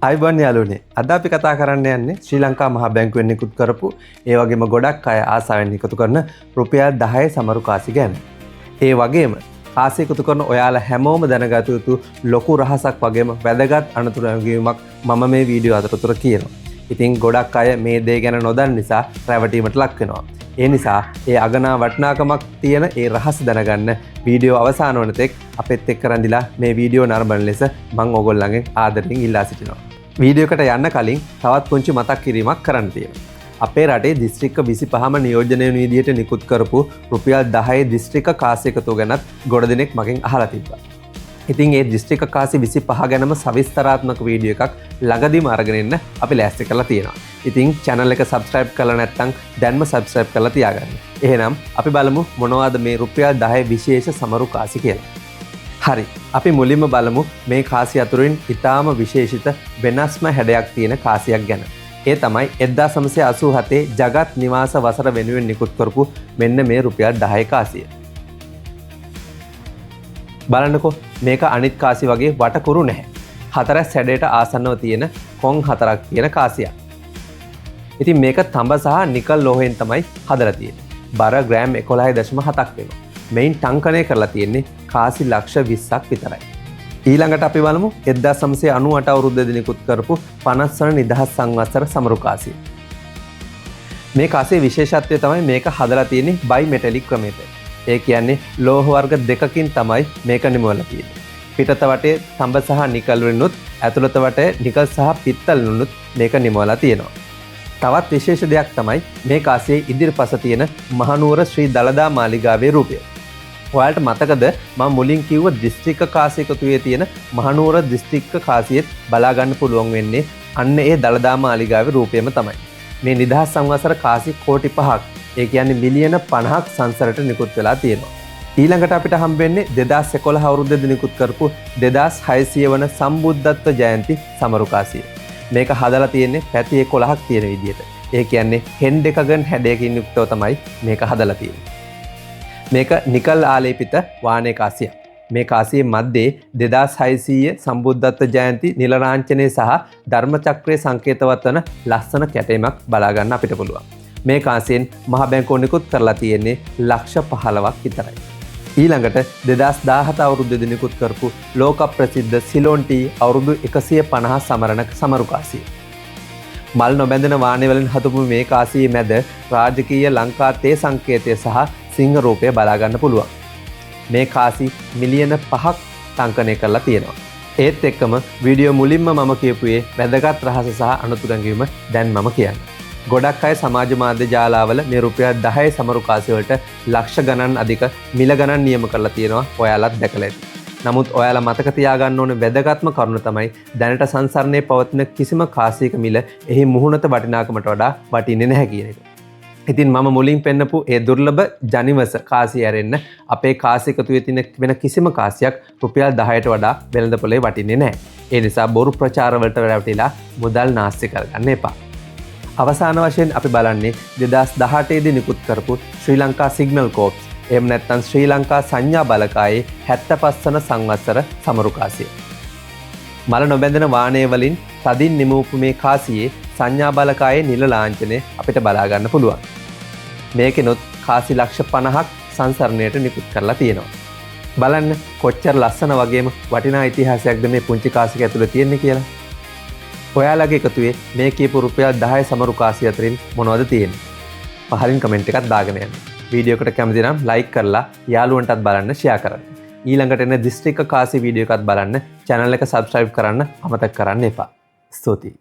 අයිබෝන් යාළුවනේ. අද අපි කතා කරන්න යන්නේ ශ්‍රී ලංකා මහා බැංකුවෙන් නිකුත් කරපු ඒ වගේම ගොඩක් අය ආසාවෙන් එකතු කරන රුපියල් 10 සමරු කාසි ගැන. ඒ වගේම කාසි එකතු කරන ඔයාලා හැමෝම දැනගත යුතු ලොකු රහසක් වගේම වැදගත් අනතුරු ඇඟවීමක් මම මේ වීඩියෝ අතරතුර කියනවා. ඉතින් ගොඩක් අය මේ දේ ගැන නොදන්න නිසා රැවටීමට ලක් වෙනවා. ඒ නිසා ඒ අගනා වටිනාකමක් තියෙන ඒ රහස දැනගන්න වීඩියෝ අවසාන වන තෙක් අපෙත් එක්ක රැඳිලා මේ වීඩියෝ නරඹන ලෙස මම ඕගොල්ලන්ගෙන් ආදරයෙන් ඉල්ලා සිටිනවා. වීඩියෝ එකට යන්න කලින් තවත් පුංචි මතක් කිරීමක් කරන්න තියෙනවා. අපේ රටේ දිස්ත්‍රික්ක 25ම නියෝජනය වෙන විදිහට නිකුත් කරපු රුපියල් 10 දිස්ත්‍රික්ක කාසි එකතුව ගැනත් ගොඩ දෙනෙක් මගෙන් අහලා තිබ්බා. ඉතින් ඒ දිස්ත්‍රික්ක කාසි 25 ගැනම සවිස්තරාත්මක වීඩියෝ එකක් ළඟදීම අරගෙන එන්න අපි ලෑස්ති කරලා තියෙනවා. ඉතින් channel එක subscribe කරලා නැත්නම් දැන්ම subscribe කරලා තියාගන්න. එහෙනම් අපි බලමු මොනවද මේ රුපියල් 10 විශේෂ සමරු කාසි කියලා. හරි, අපි මුලින්ම බලමු මේ කාසි අතුරින් ඉතාම විශේෂිත වෙනස්ම හැඩයක් තියෙන කාසියක් ගැන. ඒ තමයි 1987 ජගත් නිවාස වසර වෙනුවෙන් නිකුත් කරපු මෙන්න මේ රුපියල් 10 කාසිය. බලන්නකෝ, මේක අනිත් කාසි වගේ වටකුරු නැහැ. හතරස් හැඩයට ආසන්නව තියෙන කොන් හතරක් තියෙන කාසියක්. ඉතින් මේක තඹ සහ නිකල් ලෝහයෙන් තමයි හදලා තියෙන්නේ. බර ග්‍රෑම් 11.7ක් වෙනවා. මෙයින් ටංකනය කරලා තියෙන්නේ කාසි ලක්ෂ 20ක් විතරයි. ඊළඟට අපි බලමු 1998 අවුරුද්දේදී නිකුත් කරපු 50 වන නිදහස් සංවත්සර සමරු කාසිය. මේ කාසියේ විශේෂත්වය තමයි මේක හදලා තියෙන්නේ බයි මෙටැලික් ක්‍රමයට. ඒ කියන්නේ ලෝහ වර්ග දෙකකින් තමයි මේක නිමවලා තියෙන්නේ. පිටත වටේ තඹ සහ නිකල් වලිනුත් ඇතුළත වටේ නිකල් සහ පිත්තල් වලිනුත් මේක නිමවලා තියෙනවා. තවත් විශේෂ දෙයක් තමයි මේ කාසියේ ඉදිරිපස තියෙන මහනුවර ශ්‍රී දළදා මාලිගාවේ රූපය. ඔයාලට මතකද මම මුලින් කිව්ව දිස්ත්‍රික්ක කාසි එකතුවේ තියෙන මහනුවර දිස්ත්‍රික්ක කාසියෙත් බලා ගන්න පුළුවන් වෙන්නේ අන්න ඒ දළදා මාලිගාවේ රූපයම තමයි. මේ නිදහස් සංවත්සර කාසි කෝටි 5ක්, ඒ කියන්නේ මිලියන 50ක් සංසරට නිකුත් වෙලා තියෙනවා. ඊළඟට අපිට හම්බෙන්නේ 2011 අවුරුද්දේදී නිකුත් කරපු 2600 වන සම්බුද්ධත්ව ජයන්ති සමරු කාසිය. මේක හදලා තියෙන්නේ පැති 11ක් තියෙන විදිහට. ඒ කියන්නේ හෙන් දෙකකින් හැඩයකින් යුක්තව තමයි මේක හදලා තියෙන්නේ. මේක නිකල් ආලේපිත වානේ කාසියක්. මේ කාසියේ මැද්දේ 2600 සම්බුද්ධත්ව ජයන්ති නිල ලාංඡනයේ සහ ධර්ම චක්‍රයේ සංකේතවත් වන ලස්සන කැටයමක් බලා ගන්න අපිට පුළුවන්. මේ කාසියෙන් මහ බැංකුව නිකුත් කරලා තියෙන්නේ ලක්ෂ 15ක් විතරයි. ඊළඟට 2017 අවුරුද්දේදී නිකුත් කරපු ලෝක ප්‍රසිද්ධ සිලෝන් ටී අවුරුදු 150 සමරන සමරු කාසිය. මල් නොබැඳෙන වානේ වලින් හදපු මේ කාසියේ මැද රාජකීය ලංකා තේ සංකේතය සහ සිංහ රූපය බලා ගන්න පුළුවන්. මේ කාසි මිලියන 5ක් ටංකනය කරලා තියෙනවා. ඒත් එක්කම වීඩියෝ මුලින්ම මම කියපුවේ වැදගත් රහස සහ අනුතුරු ඇඟවීම දැන් මම කියන්නේ. ගොඩක් අය සමාජ මාධ්‍ය ජාලාවල මේ රුපියල් 10 සමරු කාසි වලට ලක්ෂ ගණන් අධික මිල ගණන් නියම කරලා තියෙනවා. ඔයාලත් දැකලා ඇති. නමුත් ඔයාලා මතක තියාගන්න ඕන වැදගත්ම කරුණ තමයි දැනට සංසරණයේ පවතින කිසිම කාසියක මිල එහි මුහුණත වටිනාකමට වඩා වටින්නේ නැහැ කියන එක. ඉතින් මම මුලින් පෙන්නපු ඒ දුර්ලභ ජනිවස කාසිය ඇරෙන්න අපේ කාසි එකතුවේ තියෙන වෙන කිසිම කාසියක් රුපියල් 10ට වඩා වෙළඳ පොලේ වටින්නේ නැහැ. ඒ නිසා බොරු ප්‍රචාර වලට රැවටිලා මුදල් නාස්ති කරගන්න එපා. අවසාන වශයෙන් අපි බලන්නේ 2018 දී නිකුත් කරපු ශ්‍රී ලංකා සිග්නල් කෝප්ස් එහෙම නැත්නම් ශ්‍රී ලංකා සංඥා බලකායේ 75 වන සංවත්සර සමරු කාසිය. මල නොබැඳෙන වානේ වලින් තදින් නිමවපු මේ කාසියේ සංඥා බලකායේ නිල ලාංඡනය අපිට බලා ගන්න පුළුවන්. මේකෙනොත් කාසි ලක්ෂ 50ක් සංසරණයට නිකුත් කරලා තියෙනවා. බලන්න කොච්චර ලස්සන වගේම වටිනා ඉතිහාසයක්ද මේ පුංචි කාසියක ඇතුළේ තියෙන්නේ කියලා. ඔයාලගේ එකතුවේ මේ කියපු රුපියල් 10 සමරු කාසිය අතරින් මොනවද තියෙන්නේ? පහලින් කමෙන්ට් එකක් දාගෙන යන්න. වීඩියෝ එකට කැමති නම් ලයික් කරලා යාළුවන්ටත් බලන්න ෂෙයා කරන්න. ඊළඟට එන දිස්ත්‍රික්ක කාසි වීඩියෝ එකත් බලන්න channel එක subscribe කරන්න අමතක කරන්න එපා. ස්තුතියි.